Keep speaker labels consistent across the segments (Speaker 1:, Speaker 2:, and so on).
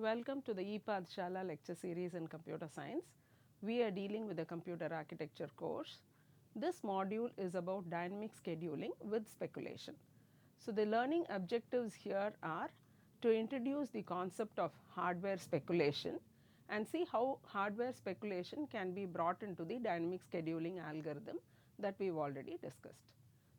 Speaker 1: Welcome to the ePathshala lecture series in computer science. We are dealing with the computer architecture course. This module is about dynamic scheduling with speculation. So, the learning objectives here are to introduce the concept of hardware speculation and see how hardware speculation can be brought into the dynamic scheduling algorithm that we have already discussed.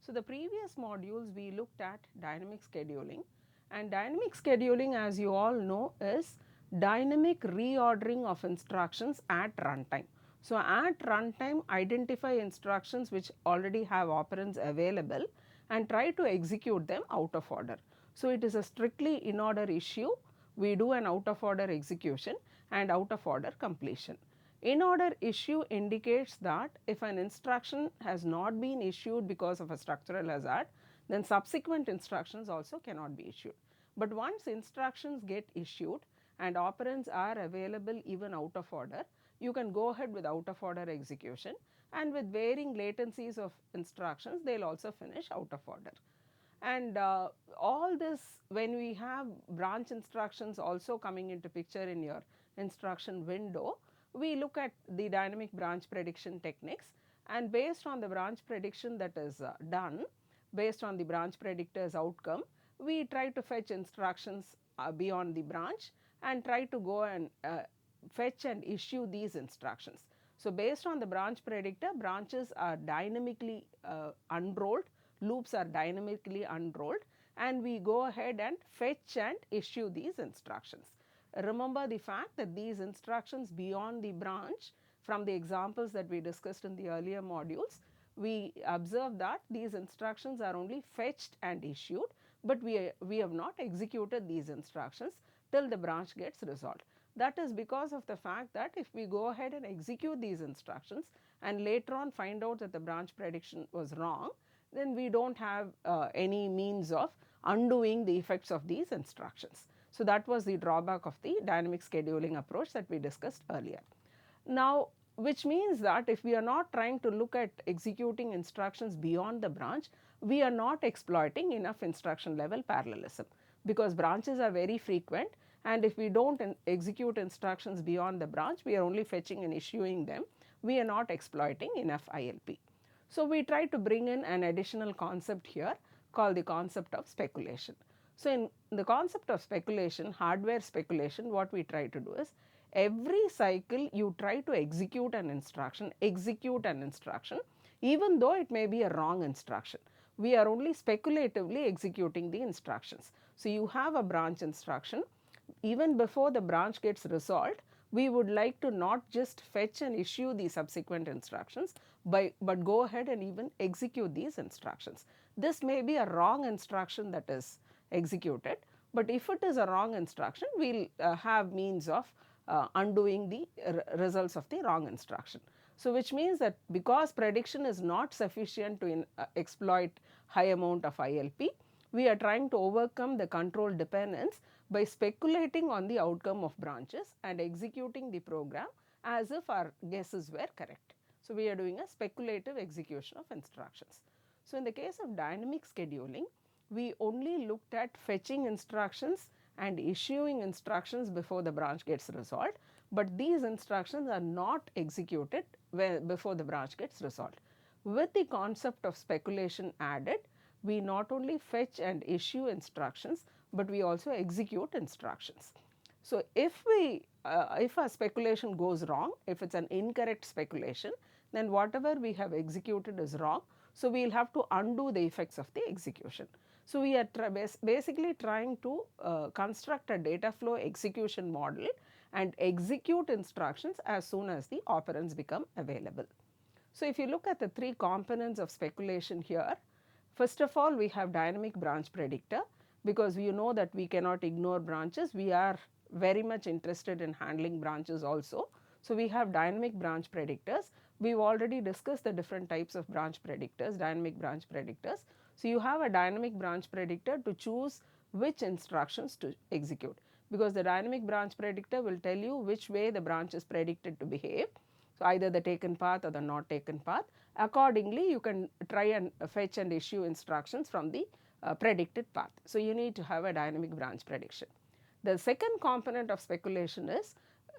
Speaker 1: So, the previous modules we looked at dynamic scheduling, and dynamic scheduling, as you all know, is dynamic reordering of instructions at runtime. So, at runtime identify instructions which already have operands available and try to execute them out of order. So, it is a strictly in order issue. We do an out of order execution and out of order completion. In order issue indicates that if an instruction has not been issued because of a structural hazard, then subsequent instructions also cannot be issued. But once instructions get issued and operands are available even out of order, you can go ahead with out of order execution, and with varying latencies of instructions they will also finish out of order. And all this, when we have branch instructions also coming into picture in your instruction window, we look at the dynamic branch prediction techniques, and based on the branch prediction that is done, based on the branch predictor's outcome, we try to fetch instructions beyond the branch and try to go and fetch and issue these instructions. So, based on the branch predictor, branches are dynamically unrolled, loops are dynamically unrolled, and we go ahead and fetch and issue these instructions. Remember the fact that these instructions beyond the branch, from the examples that we discussed in the earlier modules, we observe that these instructions are only fetched and issued, but we have not executed these instructions till the branch gets resolved. That is because of the fact that if we go ahead and execute these instructions and later on find out that the branch prediction was wrong, then we do not have any means of undoing the effects of these instructions. So, that was the drawback of the dynamic scheduling approach that we discussed earlier. Now, which means that if we are not trying to look at executing instructions beyond the branch, we are not exploiting enough instruction level parallelism, because branches are very frequent, and if we do not execute instructions beyond the branch, we are only fetching and issuing them, we are not exploiting enough ILP. So, we try to bring in an additional concept here called the concept of speculation. So, in the concept of speculation, hardware speculation, what we try to do is every cycle you try to execute an instruction even though it may be a wrong instruction. We are only speculatively executing the instructions. So, you have a branch instruction, even before the branch gets resolved, we would like to not just fetch and issue the subsequent instructions, but go ahead and even execute these instructions. This may be a wrong instruction that is executed, but if it is a wrong instruction, we will have means of undoing the results of the wrong instruction. So, which means that because prediction is not sufficient to exploit high amount of ILP, we are trying to overcome the control dependence by speculating on the outcome of branches and executing the program as if our guesses were correct. So, we are doing a speculative execution of instructions. So, in the case of dynamic scheduling, we only looked at fetching instructions and issuing instructions before the branch gets resolved, but these instructions are not executed before the branch gets resolved. With the concept of speculation added, we not only fetch and issue instructions, but we also execute instructions. So, if a speculation goes wrong, if it is an incorrect speculation, then whatever we have executed is wrong. So, we will have to undo the effects of the execution. So, we are basically trying to construct a data flow execution model and execute instructions as soon as the operands become available. So, if you look at the three components of speculation here, first of all we have dynamic branch predictor, because you know that we cannot ignore branches, we are very much interested in handling branches also. So, we have dynamic branch predictors. We have already discussed the different types of branch predictors, dynamic branch predictors. So, you have a dynamic branch predictor to choose which instructions to execute, because the dynamic branch predictor will tell you which way the branch is predicted to behave. So, either the taken path or the not taken path. Accordingly, you can try and fetch and issue instructions from the predicted path. So, you need to have a dynamic branch prediction. The second component of speculation is,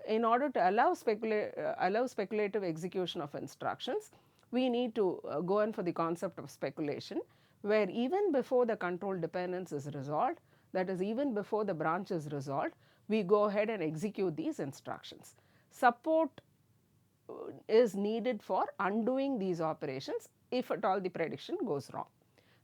Speaker 1: in order to allow speculative execution of instructions, we need to go in for the concept of speculation, where even before the control dependence is resolved, that is even before the branch is resolved, we go ahead and execute these instructions. Support is needed for undoing these operations if at all the prediction goes wrong.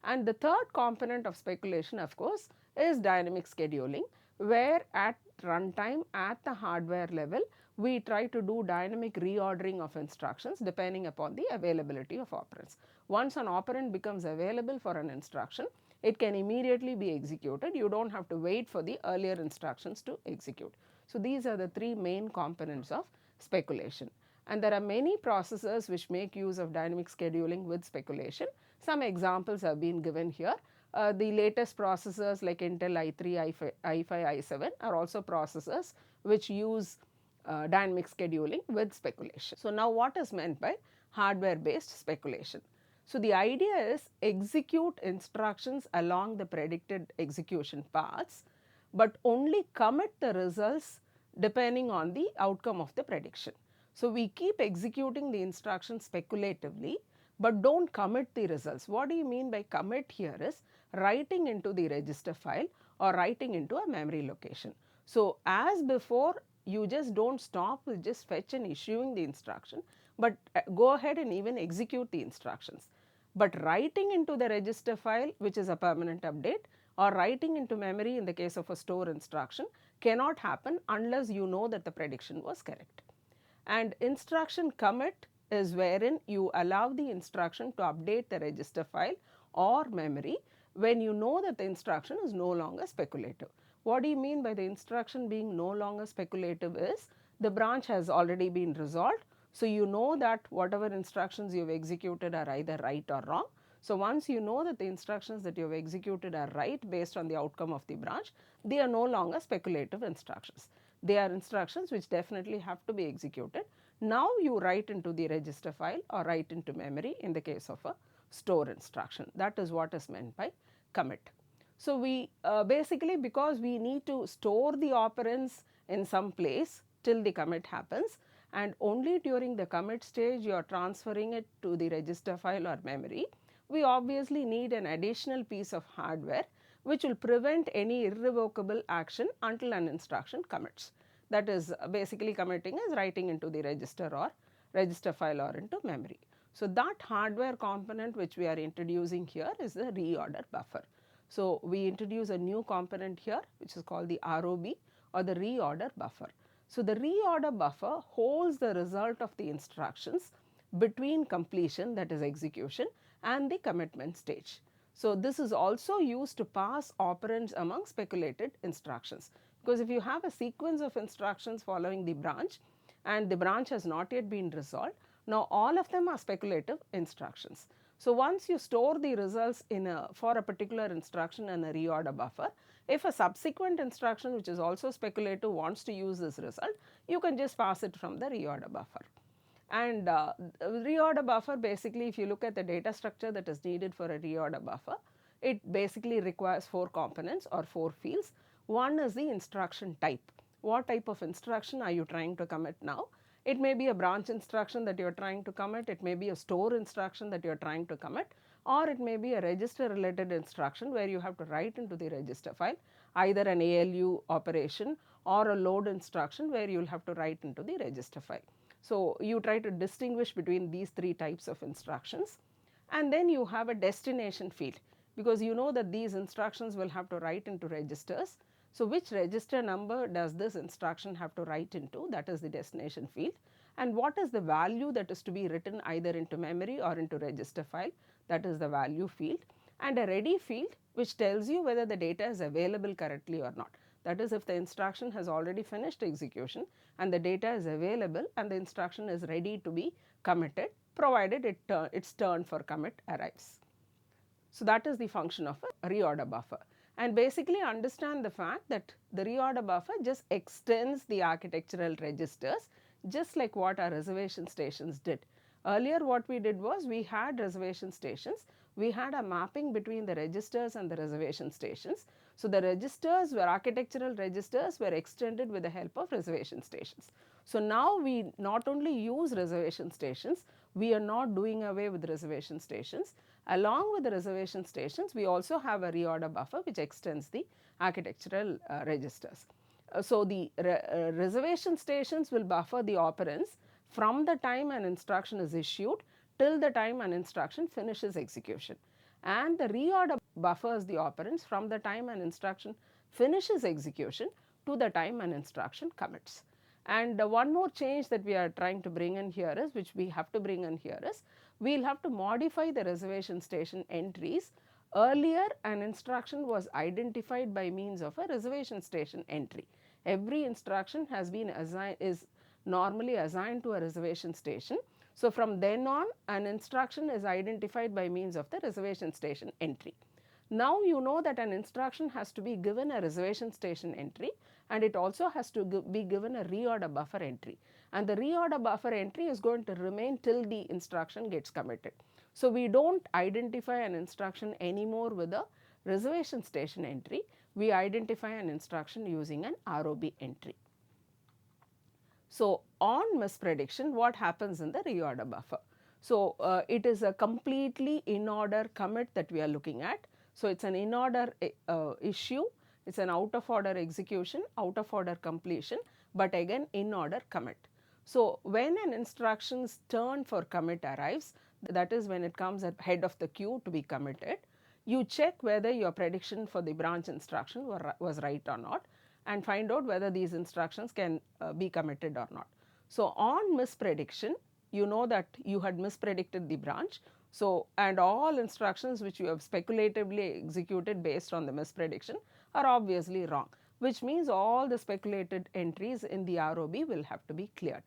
Speaker 1: And the third component of speculation, of course, is dynamic scheduling, where at runtime at the hardware level, we try to do dynamic reordering of instructions depending upon the availability of operands. Once an operand becomes available for an instruction, it can immediately be executed. You do not have to wait for the earlier instructions to execute. So, these are the three main components of speculation. And there are many processors which make use of dynamic scheduling with speculation. Some examples have been given here. The latest processors like Intel i3, i5, i7 are also processors which use dynamic scheduling with speculation. So, now what is meant by hardware based speculation? So, the idea is execute instructions along the predicted execution paths, but only commit the results depending on the outcome of the prediction. So, we keep executing the instruction speculatively, but do not commit the results. What do you mean by commit here is writing into the register file or writing into a memory location. So, as before, you just do not stop with just fetch and issuing the instruction, but go ahead and even execute the instructions. But writing into the register file, which is a permanent update, or writing into memory in the case of a store instruction cannot happen unless you know that the prediction was correct. And instruction commit is wherein you allow the instruction to update the register file or memory when you know that the instruction is no longer speculative. What do you mean by the instruction being no longer speculative is the branch has already been resolved. So, you know that whatever instructions you have executed are either right or wrong. So, once you know that the instructions that you have executed are right based on the outcome of the branch, they are no longer speculative instructions. They are instructions which definitely have to be executed. Now, you write into the register file or write into memory in the case of a store instruction. That is what is meant by commit. So, we basically, because we need to store the operands in some place till the commit happens, and only during the commit stage you are transferring it to the register file or memory, we obviously need an additional piece of hardware which will prevent any irrevocable action until an instruction commits. That is basically committing is writing into the register or register file or into memory. So, that hardware component which we are introducing here is the reorder buffer. So, we introduce a new component here which is called the ROB or the reorder buffer. So, the reorder buffer holds the result of the instructions between completion, that is execution, and the commitment stage. So, this is also used to pass operands among speculated instructions, because if you have a sequence of instructions following the branch and the branch has not yet been resolved, now all of them are speculative instructions. So, once you store the results for a particular instruction in a reorder buffer, if a subsequent instruction which is also speculative wants to use this result, you can just pass it from the reorder buffer. And reorder buffer, basically if you look at the data structure that is needed for a reorder buffer, it basically requires 4 components or 4 fields. One is the instruction type. What type of instruction are you trying to commit now? It may be a branch instruction that you are trying to commit, it may be a store instruction that you are trying to commit, or it may be a register related instruction where you have to write into the register file either an ALU operation or a load instruction where you will have to write into the register file. So, you try to distinguish between these 3 types of instructions, and then you have a destination field, because you know that these instructions will have to write into registers. So, which register number does this instruction have to write into, that is the destination field, and what is the value that is to be written either into memory or into register file, that is the value field, and a ready field which tells you whether the data is available correctly or not. That is, if the instruction has already finished execution and the data is available and the instruction is ready to be committed, provided its turn for commit arrives. So, that is the function of a reorder buffer, and basically understand the fact that the reorder buffer just extends the architectural registers just like what our reservation stations did. Earlier what we did was we had reservation stations, we had a mapping between the registers and the reservation stations. So, the registers were architectural registers were extended with the help of reservation stations. So, now we not only use reservation stations, we are not doing away with reservation stations. Along with the reservation stations, we also have a reorder buffer which extends the architectural registers. So, the reservation stations will buffer the operands from the time an instruction is issued till the time an instruction finishes execution, and the reorder buffers the operands from the time an instruction finishes execution to the time an instruction commits. And one more change that we are trying to bring in here is, which we have to bring in here is, we will have to modify the reservation station entries. Earlier an instruction was identified by means of a reservation station entry. Every instruction has been assigned, is normally assigned to a reservation station. So, from then on an instruction is identified by means of the reservation station entry. Now, you know that an instruction has to be given a reservation station entry, and it also has to be given a reorder buffer entry, and the reorder buffer entry is going to remain till the instruction gets committed. So, we do not identify an instruction anymore with a reservation station entry, we identify an instruction using an ROB entry. So, on misprediction, what happens in the reorder buffer? So, it is a completely in order commit that we are looking at. So, it is an in order issue, it is an out of order execution, out of order completion, but again in order commit. So, when an instruction's turn for commit arrives, that is when it comes at head of the queue to be committed, you check whether your prediction for the branch instruction was right or not, and find out whether these instructions can be committed or not. So, on misprediction, you know that you had mispredicted the branch. So, and all instructions which you have speculatively executed based on the misprediction are obviously wrong, which means all the speculated entries in the ROB will have to be cleared.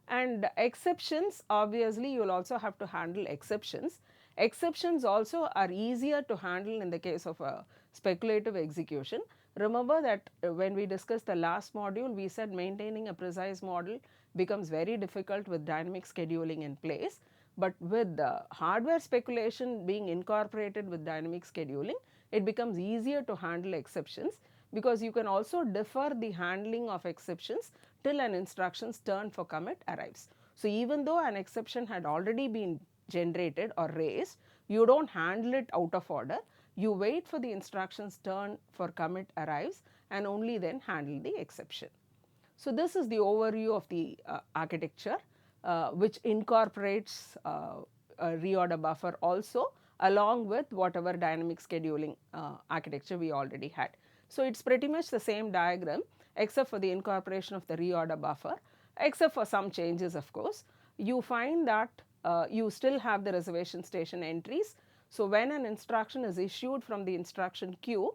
Speaker 1: And exceptions, obviously you will also have to handle exceptions. Exceptions also are easier to handle in the case of a speculative execution. Remember that when we discussed the last module, we said maintaining a precise model becomes very difficult with dynamic scheduling in place, but with the hardware speculation being incorporated with dynamic scheduling, it becomes easier to handle exceptions, because you can also defer the handling of exceptions till an instruction's turn for commit arrives. So, even though an exception had already been generated or raised, you do not handle it out of order, you wait for the instruction's turn for commit arrives and only then handle the exception. So, this is the overview of the architecture which incorporates a reorder buffer also, along with whatever dynamic scheduling architecture we already had. So, it is pretty much the same diagram except for the incorporation of the reorder buffer, except for some changes of course. You find that you still have the reservation station entries. So, when an instruction is issued from the instruction queue,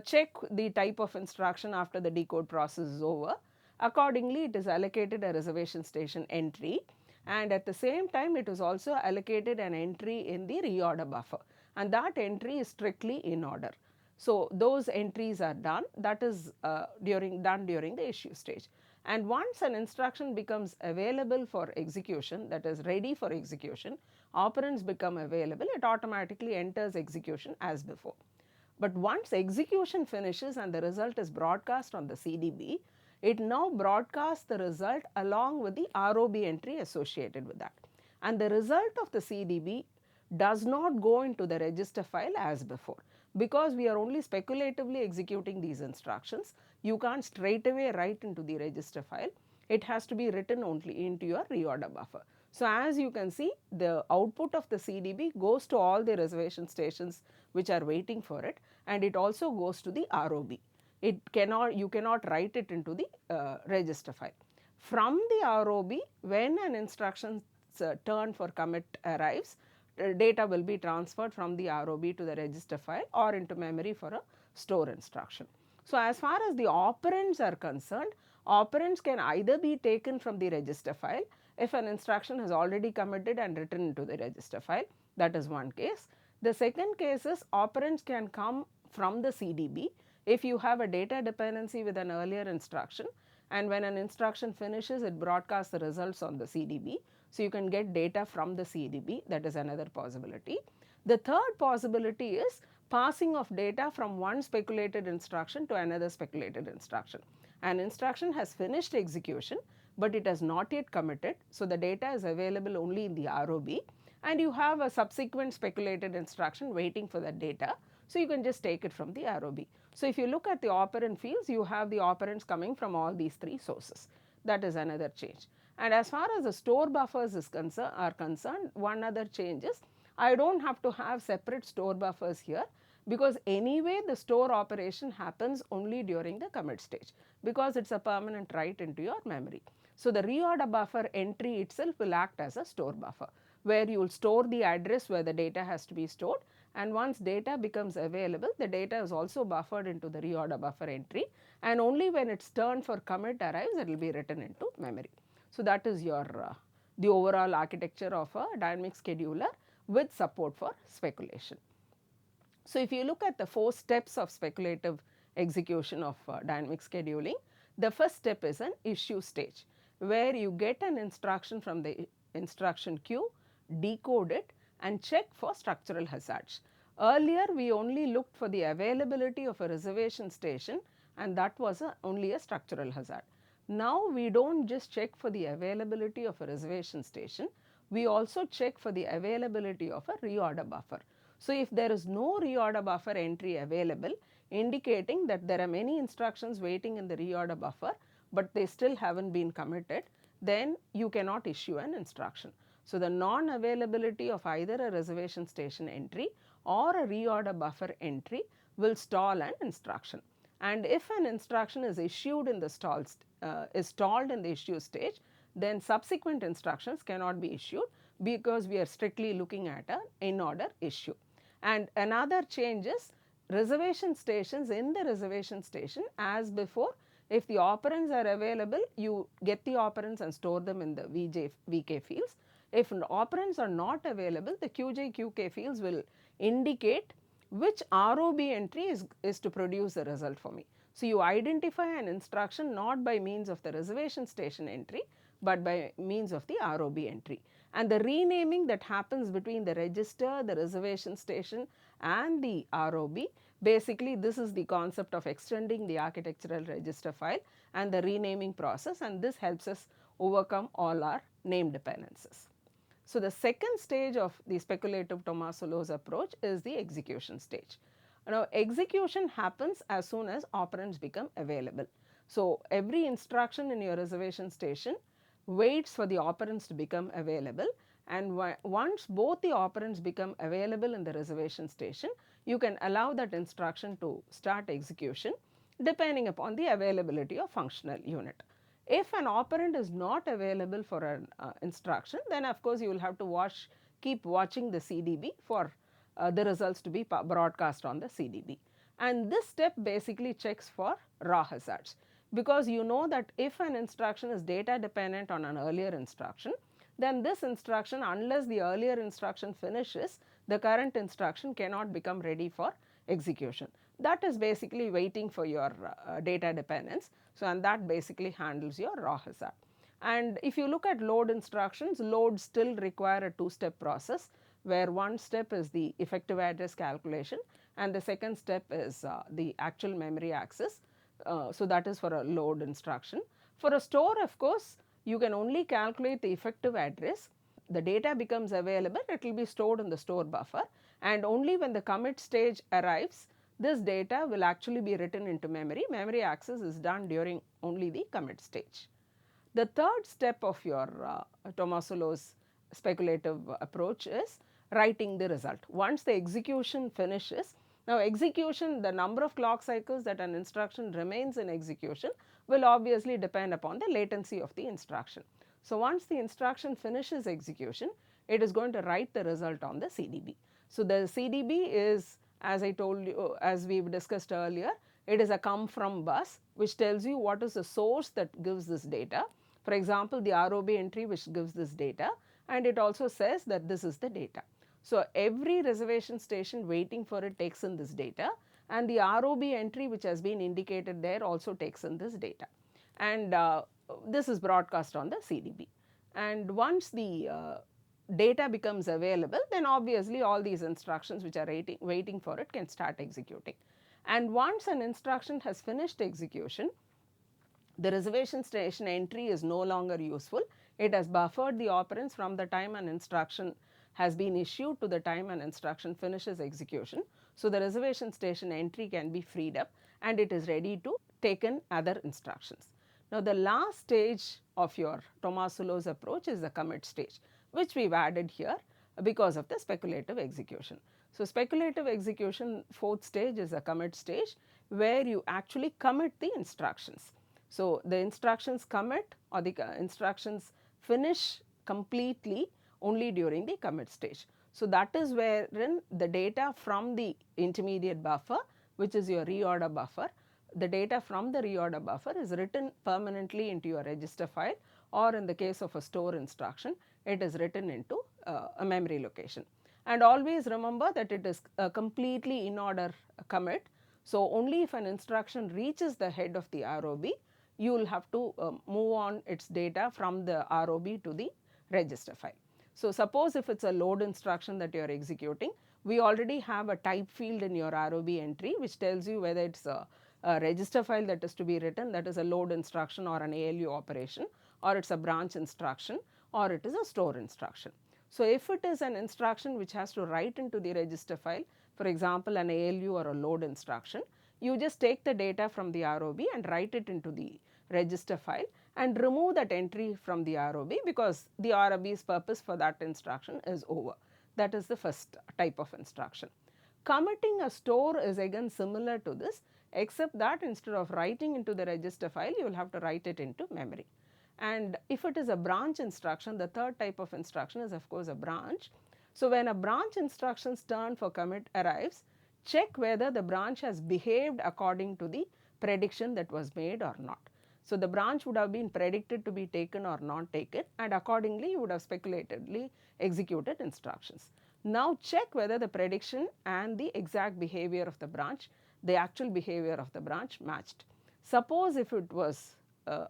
Speaker 1: check the type of instruction after the decode process is over. Accordingly, it is allocated a reservation station entry, and at the same time it is also allocated an entry in the reorder buffer, and that entry is strictly in order. So, those entries are done, that is done during the issue stage. And once an instruction becomes available for execution, that is ready for execution, operands become available, it automatically enters execution as before. But once execution finishes and the result is broadcast on the CDB, it now broadcasts the result along with the ROB entry associated with that. And the result of the CDB does not go into the register file as before, because we are only speculatively executing these instructions. You can't straight away write into the register file, it has to be written only into your reorder buffer. So, as you can see, the output of the CDB goes to all the reservation stations which are waiting for it, and it also goes to the ROB. It cannot, you cannot write it into the register file. From the ROB, when an instruction's turn for commit arrives, data will be transferred from the ROB to the register file or into memory for a store instruction. So, as far as the operands are concerned, operands can either be taken from the register file if an instruction has already committed and written into the register file, that is one case. The second case is operands can come from the CDB if you have a data dependency with an earlier instruction, and when an instruction finishes it broadcasts the results on the CDB. So, you can get data from the CDB, that is another possibility. The third possibility is passing of data from one speculated instruction to another speculated instruction. An instruction has finished execution, but it has not yet committed. So, the data is available only in the ROB, and you have a subsequent speculated instruction waiting for that data. So, you can just take it from the ROB. So, if you look at the operand fields, you have the operands coming from all these three sources. That is another change. And as far as the store buffers are concerned, one other change is I do not have to have separate store buffers here, because anyway the store operation happens only during the commit stage, because it is a permanent write into your memory. So, the reorder buffer entry itself will act as a store buffer, where you will store the address where the data has to be stored, and once data becomes available, the data is also buffered into the reorder buffer entry, and only when its turn for commit arrives, it will be written into memory. So, that is your the overall architecture of a dynamic scheduler with support for speculation. So, if you look at the 4 steps of speculative execution of dynamic scheduling, the first step is an issue stage, where you get an instruction from the instruction queue, decode it and check for structural hazards. Earlier we only looked for the availability of a reservation station, and that was only a structural hazard. Now we do not just check for the availability of a reservation station, we also check for the availability of a reorder buffer. So, if there is no reorder buffer entry available, indicating that there are many instructions waiting in the reorder buffer, but they still have not been committed, then you cannot issue an instruction. So, the non-availability of either a reservation station entry or a reorder buffer entry will stall an instruction. And if an instruction is issued in the stalled in the issue stage, then subsequent instructions cannot be issued, because we are strictly looking at an in order issue. And another change is reservation stations. In the reservation station, as before, if the operands are available, you get the operands and store them in the VK fields. If operands are not available, the QJ, QK fields will indicate which ROB entry is to produce the result for me. So, you identify an instruction not by means of the reservation station entry, but by means of the ROB entry. And the renaming that happens between the register, the reservation station and the ROB, basically this is the concept of extending the architectural register file and the renaming process, and this helps us overcome all our name dependencies. So, the second stage of the speculative Tomasulo's approach is the execution stage. Now, execution happens as soon as operands become available. So, every instruction in your reservation station waits for the operands to become available, and once both the operands become available in the reservation station, you can allow that instruction to start execution depending upon the availability of functional unit. If an operand is not available for an instruction, then of course you will have to keep watching the CDB for the results to be broadcast on the CDB. And this step basically checks for raw hazards, because you know that if an instruction is data dependent on an earlier instruction, then this instruction, unless the earlier instruction finishes, the current instruction cannot become ready for execution. That is basically waiting for your data dependence. So, and that basically handles your raw hazard. And if you look at load instructions, loads still require a two-step process, where one step is the effective address calculation and the second step is the actual memory access. So, that is for a load instruction. For a store, of course, you can only calculate the effective address. The data becomes available, it will be stored in the store buffer, and only when the commit stage arrives, this data will actually be written into memory. Memory access is done during only the commit stage. The third step of your Tomasulo's speculative approach is writing the result. Once the execution finishes, now execution, the number of clock cycles that an instruction remains in execution will obviously depend upon the latency of the instruction. So, once the instruction finishes execution, it is going to write the result on the CDB. So, the CDB is, as I told you, as we have discussed earlier, it is a come from bus which tells you what is the source that gives this data. For example, the ROB entry which gives this data, and it also says that this is the data. So, every reservation station waiting for it takes in this data, and the ROB entry which has been indicated there also takes in this data, and this is broadcast on the CDB. And once the data becomes available, then obviously all these instructions which are waiting for it can start executing. And once an instruction has finished execution, the reservation station entry is no longer useful. It has buffered the operands from the time an instruction has been issued to the time an instruction finishes execution. So, the reservation station entry can be freed up and it is ready to take in other instructions. Now, the last stage of your Tomasulo's approach is the commit stage, which we have added here because of the speculative execution. So, speculative execution, fourth stage is the commit stage, where you actually commit the instructions. So, the instructions commit or the instructions finish completely only during the commit stage. So, that is wherein the data from the intermediate buffer, which is your reorder buffer, the data from the reorder buffer is written permanently into your register file, or in the case of a store instruction, it is written into a memory location. And always remember that it is a completely in order commit. So, only if an instruction reaches the head of the ROB, you will have to move on its data from the ROB to the register file. So, suppose if it is a load instruction that you are executing, we already have a type field in your ROB entry which tells you whether it is a register file that is to be written, that is a load instruction or an ALU operation, or it is a branch instruction, or it is a store instruction. So, if it is an instruction which has to write into the register file, for example, an ALU or a load instruction, you just take the data from the ROB and write it into the register file and remove that entry from the ROB, because the ROB's purpose for that instruction is over. That is the first type of instruction. Committing a store is again similar to this, except that instead of writing into the register file, you will have to write it into memory. And if it is a branch instruction, the third type of instruction is of course a branch. So, when a branch instruction's turn for commit arrives, check whether the branch has behaved according to the prediction that was made or not. So, the branch would have been predicted to be taken or not taken, and accordingly you would have speculatively executed instructions. Now, check whether the prediction and the exact behavior of the branch, the actual behavior of the branch matched. Suppose if it was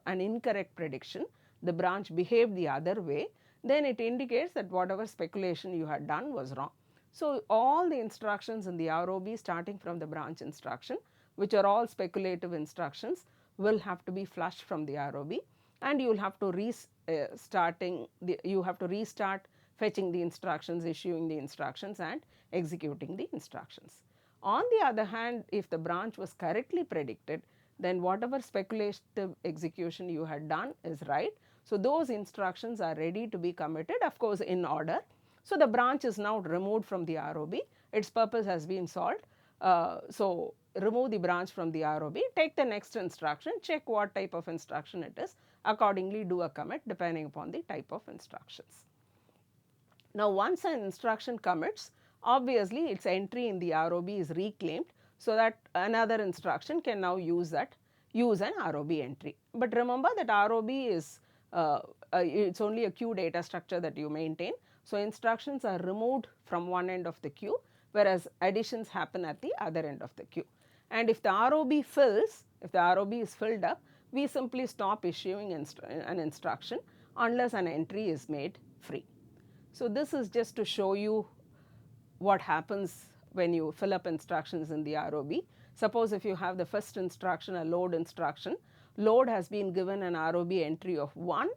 Speaker 1: an incorrect prediction, the branch behaved the other way, then it indicates that whatever speculation you had done was wrong. So, all the instructions in the ROB starting from the branch instruction, which are all speculative instructions, will have to be flushed from the ROB, and you will have to restart fetching the instructions, issuing the instructions, and executing the instructions. On the other hand, if the branch was correctly predicted, then whatever speculative execution you had done is right. So, those instructions are ready to be committed, of course in order. So, the branch is now removed from the ROB, its purpose has been solved. So, remove the branch from the ROB, take the next instruction, check what type of instruction it is, accordingly do a commit depending upon the type of instructions. Now, once an instruction commits, obviously its entry in the ROB is reclaimed, so that another instruction can now use an ROB entry. But remember that ROB is it's only a queue data structure that you maintain. So, instructions are removed from one end of the queue, whereas additions happen at the other end of the queue. And if the ROB fills, if the ROB is filled up, we simply stop issuing an instruction unless an entry is made free. So, this is just to show you what happens when you fill up instructions in the ROB. Suppose if you have the first instruction, a load instruction, load has been given an ROB entry of 1,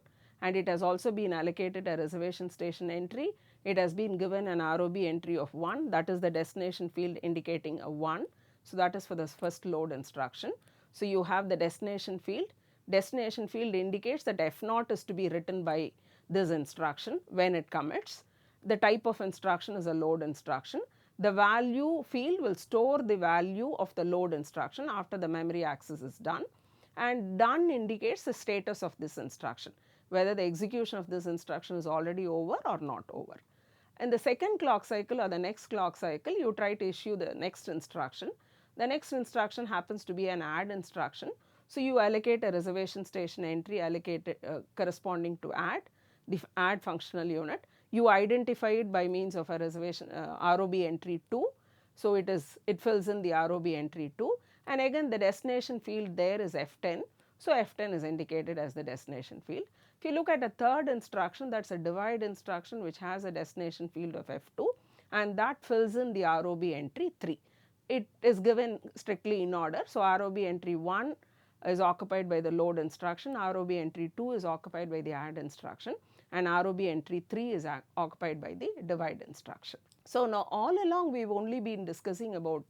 Speaker 1: and it has also been allocated a reservation station entry. It has been given an ROB entry of 1, that is the destination field indicating a 1. So, that is for the first load instruction. So, you have the destination field. Destination field indicates that F0 is to be written by this instruction when it commits. The type of instruction is a load instruction. The value field will store the value of the load instruction after the memory access is done, and done indicates the status of this instruction, whether the execution of this instruction is already over or not over. In the second clock cycle or the next clock cycle, you try to issue the next instruction. The next instruction happens to be an add instruction. So, you allocate a reservation station entry allocated corresponding to add, the add functional unit. You identify it by means of a reservation ROB entry 2. So, it fills in the ROB entry 2, and again the destination field there is F10. So F10 is indicated as the destination field. If you look at a third instruction, that's a divide instruction which has a destination field of F2, and that fills in the ROB entry 3. It is given strictly in order. So ROB entry 1 is occupied by the load instruction, ROB entry 2 is occupied by the add instruction, and ROB entry 3 is occupied by the divide instruction. So now all along we have only been discussing about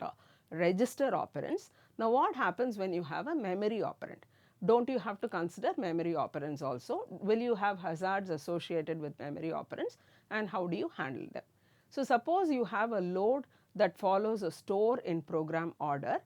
Speaker 1: register operands. Now what happens when you have a memory operand? Don't you have to consider memory operands also? Will you have hazards associated with memory operands, and how do you handle them? So suppose you have a load that follows a store in program order.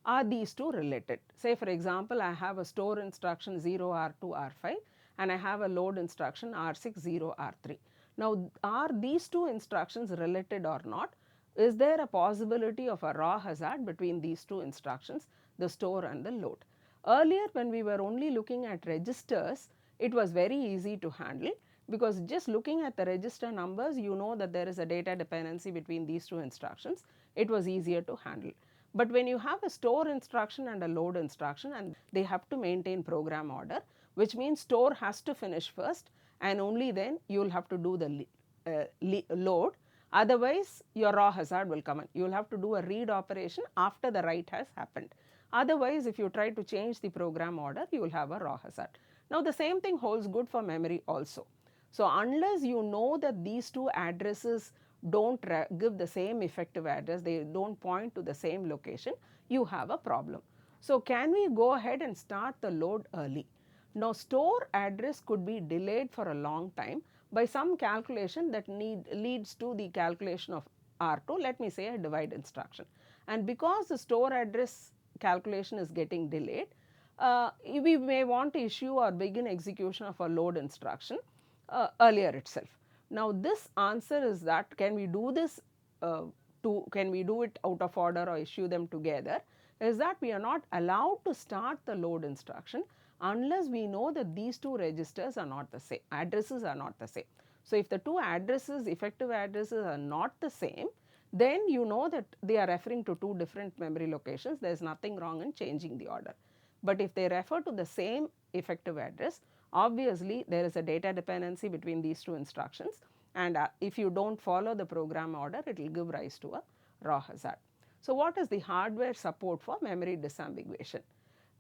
Speaker 1: Are these two related? Say for example, I have a store instruction 0R2 R5 and I have a load instruction R6 0 R3. Now are these two instructions related or not? Is there a possibility of a raw hazard between these two instructions, the store and the load? Earlier when we were only looking at registers, it was very easy to handle, because just looking at the register numbers, you know that there is a data dependency between these two instructions. It was easier to handle. But when you have a store instruction and a load instruction and they have to maintain program order, which means store has to finish first and only then you will have to do the load. Otherwise your raw hazard will come in. You will have to do a read operation after the write has happened. Otherwise if you try to change the program order, you will have a raw hazard. Now the same thing holds good for memory also. So unless you know that these two addresses don't give the same effective address, they don't point to the same location, you have a problem. So can we go ahead and start the load early? Now store address could be delayed for a long time by some calculation that leads to the calculation of R2, let me say a divide instruction. And because the store address calculation is getting delayed, we may want to issue or begin execution of a load instruction earlier itself. Now this answer is that can we do this can we do it out of order or issue them together, is that we are not allowed to start the load instruction unless we know that these two registers are not the same, addresses are not the same. So if the two addresses, effective addresses are not the same, then you know that they are referring to two different memory locations, there is nothing wrong in changing the order. But if they refer to the same effective address, obviously there is a data dependency between these two instructions, and if you do not follow the program order, it will give rise to a raw hazard. So what is the hardware support for memory disambiguation?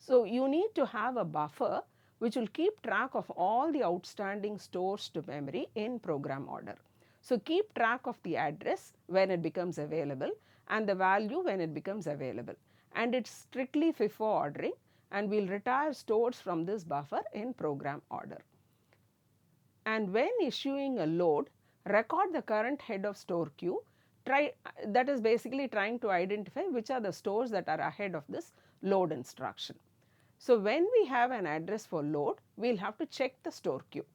Speaker 1: So you need to have a buffer which will keep track of all the outstanding stores to memory in program order. So keep track of the address when it becomes available and the value when it becomes available, and it is strictly FIFO ordering, and we will retire stores from this buffer in program order. And when issuing a load, record the current head of store queue. That is basically trying to identify which are the stores that are ahead of this load instruction. So when we have an address for load, we will have to check the store queue.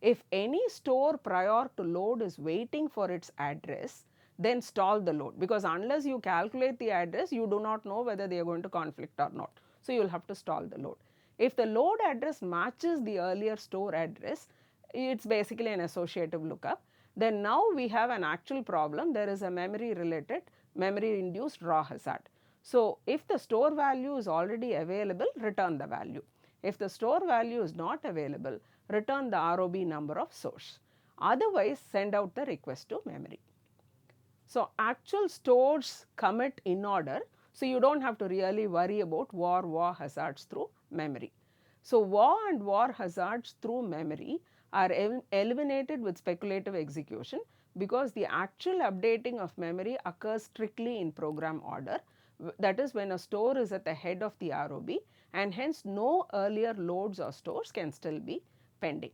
Speaker 1: If any store prior to load is waiting for its address, then stall the load, because unless you calculate the address, you do not know whether they are going to conflict or not. So you will have to stall the load. If the load address matches the earlier store address, it is basically an associative lookup. Then now we have an actual problem. There is a memory related, memory induced raw hazard. So if the store value is already available, return the value. If the store value is not available, return the ROB number of source. Otherwise, send out the request to memory. So actual stores commit in order, so you do not have to really worry about war hazards through memory. So war and war hazards through memory are eliminated with speculative execution, because the actual updating of memory occurs strictly in program order, that is when a store is at the head of the ROB, and hence no earlier loads or stores can still be pending.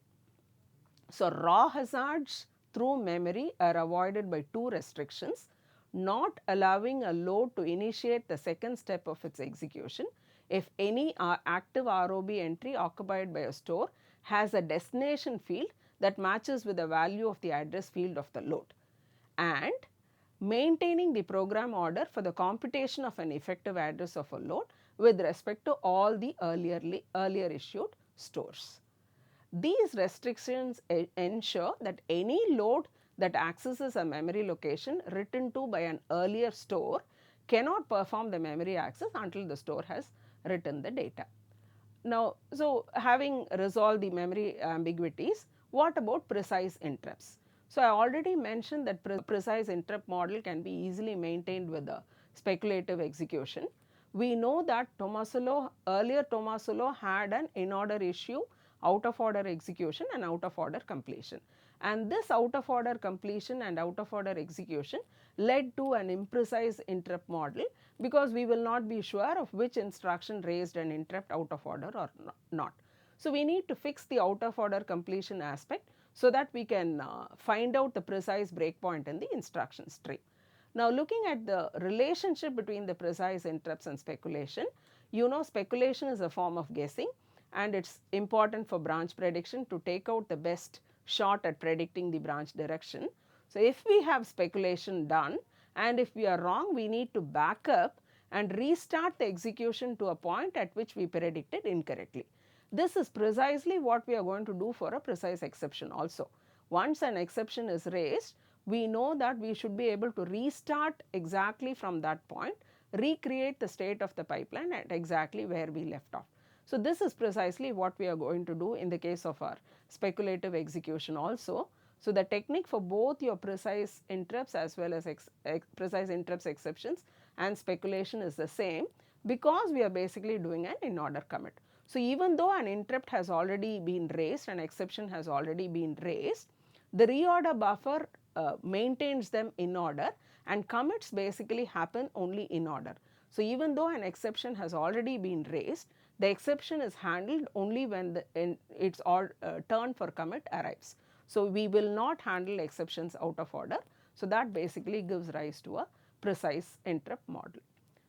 Speaker 1: So raw hazards through memory are avoided by two restrictions: not allowing a load to initiate the second step of its execution if any active ROB entry occupied by a store has a destination field that matches with the value of the address field of the load, and maintaining the program order for the computation of an effective address of a load with respect to all the earlier issued stores. These restrictions ensure that any load that accesses a memory location written to by an earlier store cannot perform the memory access until the store has written the data. Now, so having resolved the memory ambiguities, what about precise interrupts? So, I already mentioned that precise interrupt model can be easily maintained with the speculative execution. We know that earlier Tomasulo had an in order issue, out of order execution and out of order completion. And this out of order completion and out of order execution led to an imprecise interrupt model, because we will not be sure of which instruction raised an interrupt out of order or not. So, we need to fix the out of order completion aspect so that we can find out the precise breakpoint in the instruction stream. Now, looking at the relationship between the precise interrupts and speculation, you know speculation is a form of guessing, and it is important for branch prediction to take out the best shot at predicting the branch direction. So, if we have speculation done and if we are wrong, we need to back up and restart the execution to a point at which we predicted incorrectly. This is precisely what we are going to do for a precise exception also. Once an exception is raised, we know that we should be able to restart exactly from that point, recreate the state of the pipeline at exactly where we left off. So, this is precisely what we are going to do in the case of our speculative execution also. So, the technique for both your precise interrupts as well as precise interrupts exceptions and speculation is the same, because we are basically doing an in order commit. So, even though an interrupt has already been raised, an exception has already been raised, the reorder buffer maintains them in order, and commits basically happen only in order. So, even though an exception has already been raised, the exception is handled only when its turn for commit arrives. So, we will not handle exceptions out of order. So, that basically gives rise to a precise interrupt model.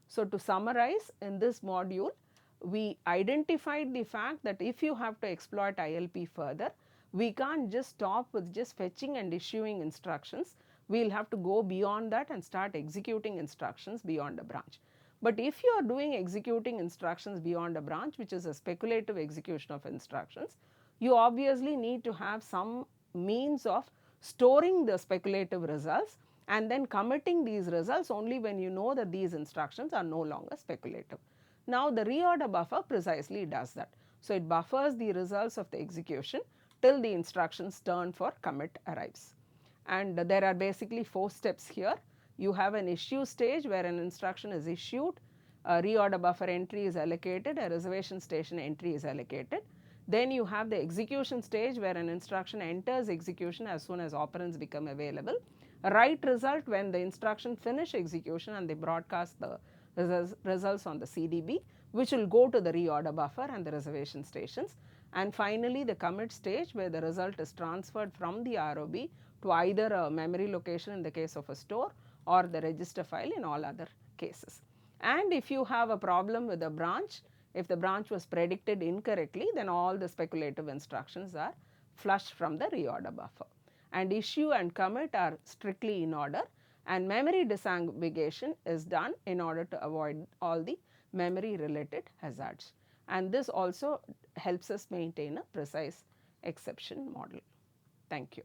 Speaker 1: So, to summarize, in this module, we identified the fact that if you have to exploit ILP further, we can't just stop with just fetching and issuing instructions. We will have to go beyond that and start executing instructions beyond a branch. But if you are doing executing instructions beyond a branch, which is a speculative execution of instructions, you obviously need to have some means of storing the speculative results and then committing these results only when you know that these instructions are no longer speculative. Now, the reorder buffer precisely does that. So, it buffers the results of the execution till the instructions turn for commit arrives. And there are basically 4 steps here. You have an issue stage where an instruction is issued, a reorder buffer entry is allocated, a reservation station entry is allocated. Then you have the execution stage where an instruction enters execution as soon as operands become available. A write result when the instruction finish execution and they broadcast the results on the CDB, which will go to the reorder buffer and the reservation stations. And finally, the commit stage where the result is transferred from the ROB to either a memory location in the case of a store or the register file in all other cases. And if you have a problem with a branch, if the branch was predicted incorrectly, then all the speculative instructions are flushed from the reorder buffer. And issue and commit are strictly in order, and memory disambiguation is done in order to avoid all the memory related hazards. And this also helps us maintain a precise exception model. Thank you.